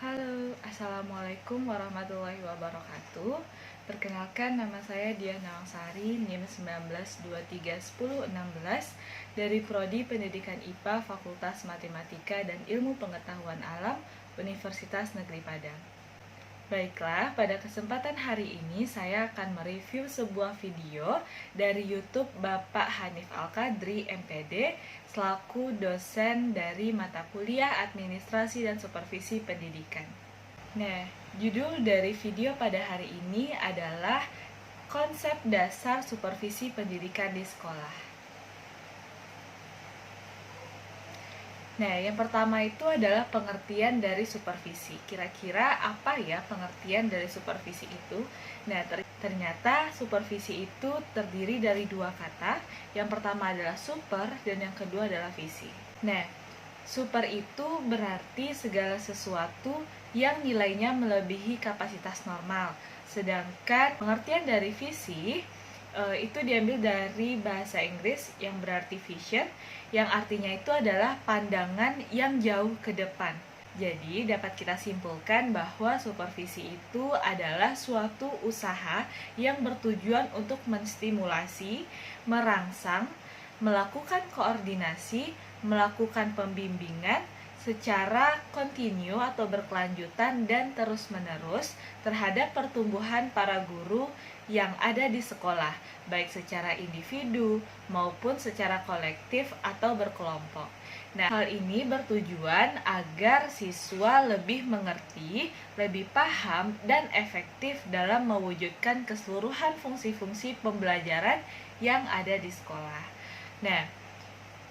Halo, Assalamualaikum warahmatullahi wabarakatuh. Perkenalkan, nama saya Diah Nawangsari, NIM 19231016 dari Prodi Pendidikan IPA Fakultas Matematika dan Ilmu Pengetahuan Alam Universitas Negeri Padang. Baiklah, pada kesempatan hari ini saya akan mereview sebuah video dari YouTube Bapak Hanif Al-Qadri, MPD, selaku dosen dari mata kuliah Administrasi dan Supervisi Pendidikan. Nah, judul dari video pada hari ini adalah Konsep Dasar Supervisi Pendidikan di Sekolah. Nah, yang pertama itu adalah pengertian dari supervisi. Kira-kira apa ya pengertian dari supervisi itu? Nah, ternyata supervisi itu terdiri dari dua kata. Yang pertama adalah super dan yang kedua adalah visi. Nah, super itu berarti segala sesuatu yang nilainya melebihi kapasitas normal. Sedangkan pengertian dari visi itu diambil dari bahasa Inggris yang berarti vision, yang artinya itu adalah pandangan yang jauh ke depan. Jadi dapat kita simpulkan bahwa supervisi itu adalah suatu usaha yang bertujuan untuk menstimulasi, merangsang, melakukan koordinasi, melakukan pembimbingan secara kontinu atau berkelanjutan dan terus-menerus terhadap pertumbuhan para guru yang ada di sekolah, baik secara individu maupun secara kolektif atau berkelompok. Nah, hal ini bertujuan agar siswa lebih mengerti, lebih paham, dan efektif dalam mewujudkan keseluruhan fungsi-fungsi pembelajaran yang ada di sekolah. Nah,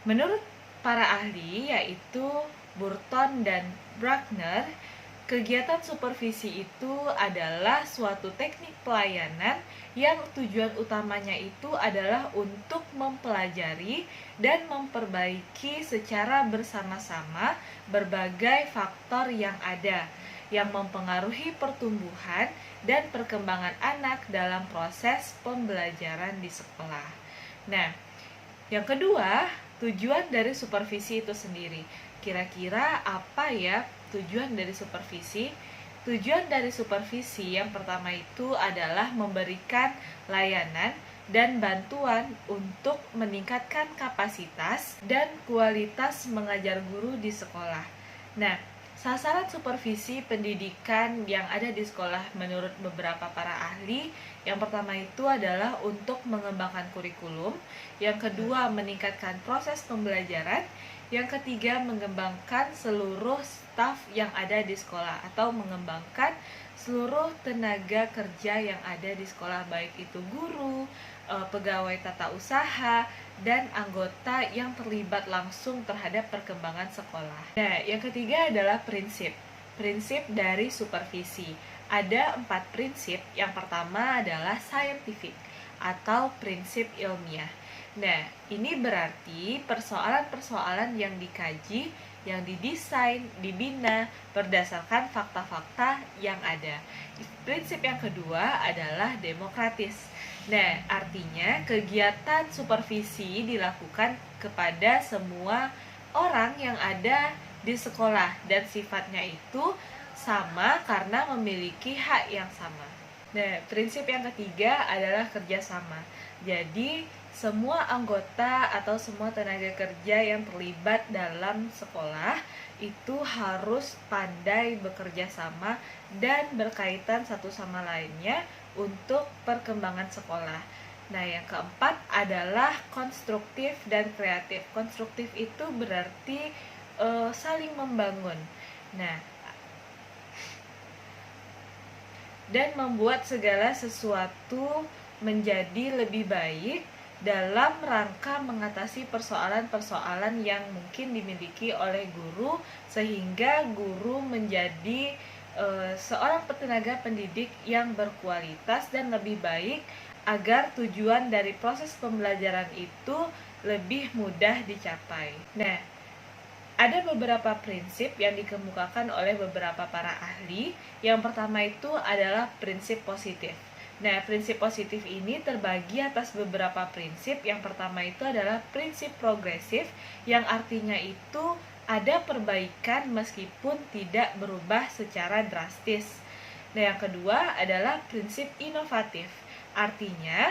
menurut para ahli yaitu Burton dan Bruckner, kegiatan supervisi itu adalah suatu teknik pelayanan yang tujuan utamanya itu adalah untuk mempelajari dan memperbaiki secara bersama-sama berbagai faktor yang ada yang mempengaruhi pertumbuhan dan perkembangan anak dalam proses pembelajaran di sekolah. Nah, yang kedua, tujuan dari supervisi itu sendiri. Kira-kira apa ya tujuan dari supervisi? Tujuan dari supervisi yang pertama itu adalah memberikan layanan dan bantuan untuk meningkatkan kapasitas dan kualitas mengajar guru di sekolah. Nah, sasaran supervisi pendidikan yang ada di sekolah menurut beberapa para ahli, yang pertama itu adalah untuk mengembangkan kurikulum, yang kedua meningkatkan proses pembelajaran, yang ketiga mengembangkan seluruh staf yang ada di sekolah atau mengembangkan seluruh tenaga kerja yang ada di sekolah, baik itu guru, pegawai tata usaha, dan anggota yang terlibat langsung terhadap perkembangan sekolah. Nah, yang ketiga adalah prinsip dari supervisi. Ada 4 prinsip. Yang pertama adalah scientific atau prinsip ilmiah. Nah, ini berarti persoalan-persoalan yang dikaji, yang didesain, dibina berdasarkan fakta-fakta yang ada. Prinsip yang kedua adalah demokratis. Nah, artinya kegiatan supervisi dilakukan kepada semua orang yang ada di sekolah dan sifatnya itu sama karena memiliki hak yang sama. Nah, prinsip yang ketiga adalah kerjasama. Jadi, semua anggota atau semua tenaga kerja yang terlibat dalam sekolah itu harus pandai bekerja sama dan berkaitan satu sama lainnya untuk perkembangan sekolah. Nah, yang keempat adalah konstruktif dan kreatif. Konstruktif itu berarti saling membangun. Nah, dan membuat segala sesuatu menjadi lebih baik dalam rangka mengatasi persoalan-persoalan yang mungkin dimiliki oleh guru, sehingga guru menjadi seorang tenaga pendidik yang berkualitas dan lebih baik agar tujuan dari proses pembelajaran itu lebih mudah dicapai. Nah, ada beberapa prinsip yang dikemukakan oleh beberapa para ahli. Yang pertama itu adalah prinsip positif. Nah, prinsip positif ini terbagi atas beberapa prinsip. Yang pertama itu adalah prinsip progresif, yang artinya itu ada perbaikan meskipun tidak berubah secara drastis. Nah, yang kedua adalah prinsip inovatif, artinya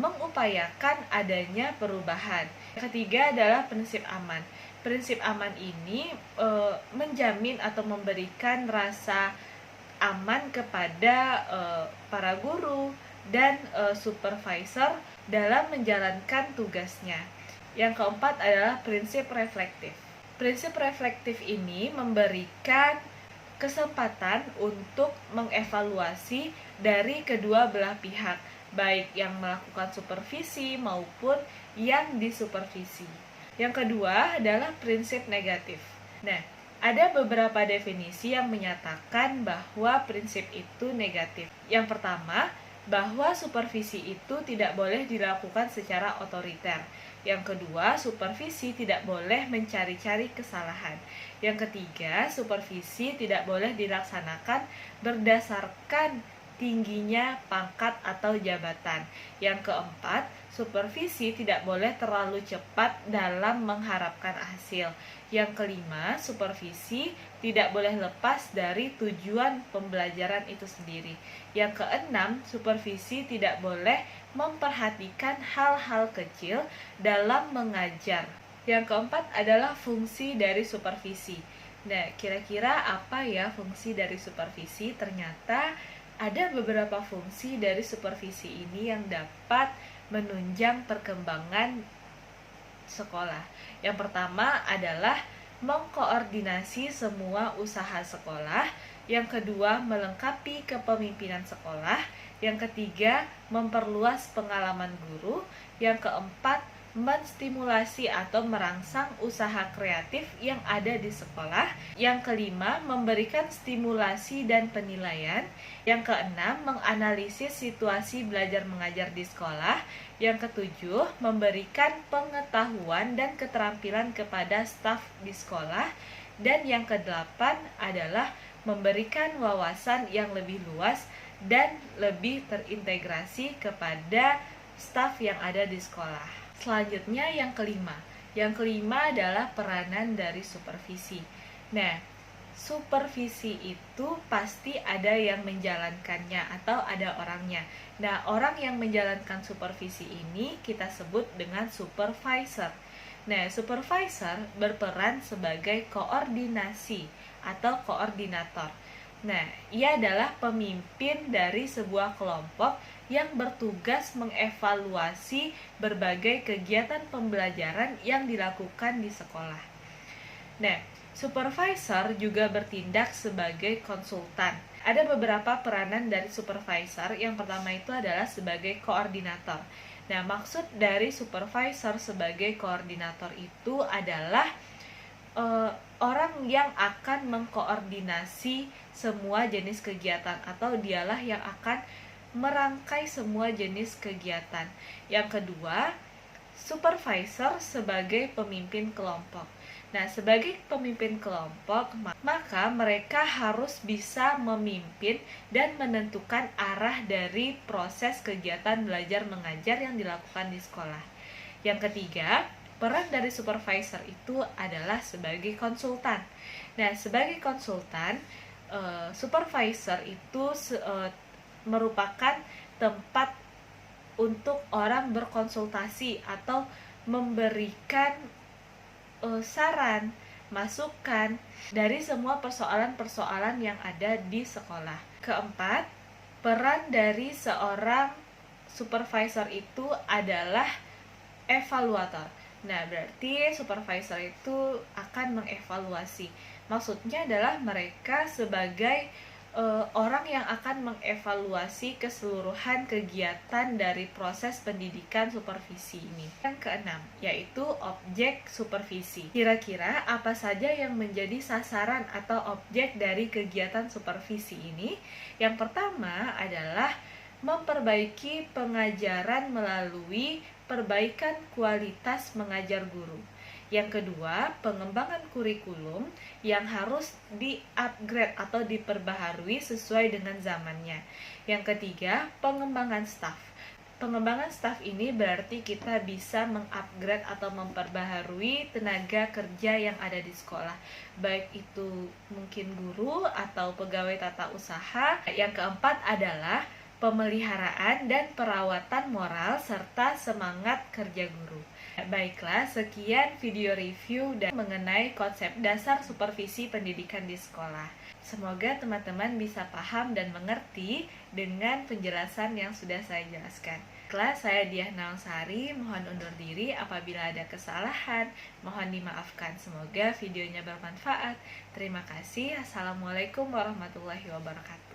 mengupayakan adanya perubahan. Yang ketiga adalah prinsip aman. Prinsip aman ini menjamin atau memberikan rasa aman kepada para guru dan supervisor dalam menjalankan tugasnya. Yang keempat adalah prinsip reflektif. Prinsip reflektif ini memberikan kesempatan untuk mengevaluasi dari kedua belah pihak, baik yang melakukan supervisi maupun yang disupervisi. Yang kedua adalah prinsip negatif. Nah, ada beberapa definisi yang menyatakan bahwa prinsip itu negatif. Yang pertama, bahwa supervisi itu tidak boleh dilakukan secara otoriter. Yang kedua, supervisi tidak boleh mencari-cari kesalahan. Yang ketiga, supervisi tidak boleh dilaksanakan berdasarkan tingginya pangkat atau jabatan. Yang keempat, supervisi tidak boleh terlalu cepat dalam mengharapkan hasil. Yang kelima, supervisi tidak boleh lepas dari tujuan pembelajaran itu sendiri. Yang keenam, supervisi tidak boleh memperhatikan hal-hal kecil dalam mengajar. Yang keempat adalah fungsi dari supervisi. Nah, kira-kira apa ya fungsi dari supervisi? Ternyata ada beberapa fungsi dari supervisi ini yang dapat menunjang perkembangan sekolah. Yang pertama adalah mengkoordinasi semua usaha sekolah. Yang kedua, melengkapi kepemimpinan sekolah. Yang ketiga, memperluas pengalaman guru. Yang keempat, menstimulasi atau merangsang usaha kreatif yang ada di sekolah. Yang kelima, memberikan stimulasi dan penilaian. Yang keenam, menganalisis situasi belajar mengajar di sekolah. Yang ketujuh, memberikan pengetahuan dan keterampilan kepada staf di sekolah. Dan yang kedelapan adalah memberikan wawasan yang lebih luas dan lebih terintegrasi kepada staf yang ada di sekolah. Selanjutnya yang kelima. Yang kelima adalah peranan dari supervisi. Nah, supervisi itu pasti ada yang menjalankannya atau ada orangnya. Nah, orang yang menjalankan supervisi ini kita sebut dengan supervisor. Nah, supervisor berperan sebagai koordinasi atau koordinator. Nah, ia adalah pemimpin dari sebuah kelompok yang bertugas mengevaluasi berbagai kegiatan pembelajaran yang dilakukan di sekolah. Nah, supervisor juga bertindak sebagai konsultan. Ada beberapa peranan dari supervisor. Yang pertama itu adalah sebagai koordinator. Nah, maksud dari supervisor sebagai koordinator itu adalah orang yang akan mengkoordinasi semua jenis kegiatan atau dialah yang akan merangkai semua jenis kegiatan. Yang kedua, supervisor sebagai pemimpin kelompok. Nah, sebagai pemimpin kelompok, maka mereka harus bisa memimpin dan menentukan arah dari proses kegiatan belajar mengajar yang dilakukan di sekolah. Yang ketiga, peran dari supervisor itu adalah sebagai konsultan. Nah, sebagai konsultan, supervisor itu merupakan tempat untuk orang berkonsultasi atau memberikan saran, masukan dari semua persoalan-persoalan yang ada di sekolah. Keempat, peran dari seorang supervisor itu adalah evaluator. Nah, berarti supervisor itu akan mengevaluasi. Maksudnya adalah mereka sebagai orang yang akan mengevaluasi keseluruhan kegiatan dari proses pendidikan supervisi ini. Yang keenam, yaitu objek supervisi. Kira-kira apa saja yang menjadi sasaran atau objek dari kegiatan supervisi ini? Yang pertama adalah memperbaiki pengajaran melalui perbaikan kualitas mengajar guru. Yang kedua, pengembangan kurikulum yang harus di-upgrade atau diperbaharui sesuai dengan zamannya. Yang ketiga, pengembangan staf. Pengembangan staf ini berarti kita bisa mengupgrade atau memperbaharui tenaga kerja yang ada di sekolah, baik itu mungkin guru atau pegawai tata usaha. Yang keempat adalah pemeliharaan dan perawatan moral serta semangat kerja guru. Baiklah, sekian video review dan mengenai konsep dasar supervisi pendidikan di sekolah. Semoga teman-teman bisa paham dan mengerti dengan penjelasan yang sudah saya jelaskan. Kelas saya Diah Nawangsari, mohon undur diri apabila ada kesalahan, mohon dimaafkan. Semoga videonya bermanfaat. Terima kasih. Assalamualaikum warahmatullahi wabarakatuh.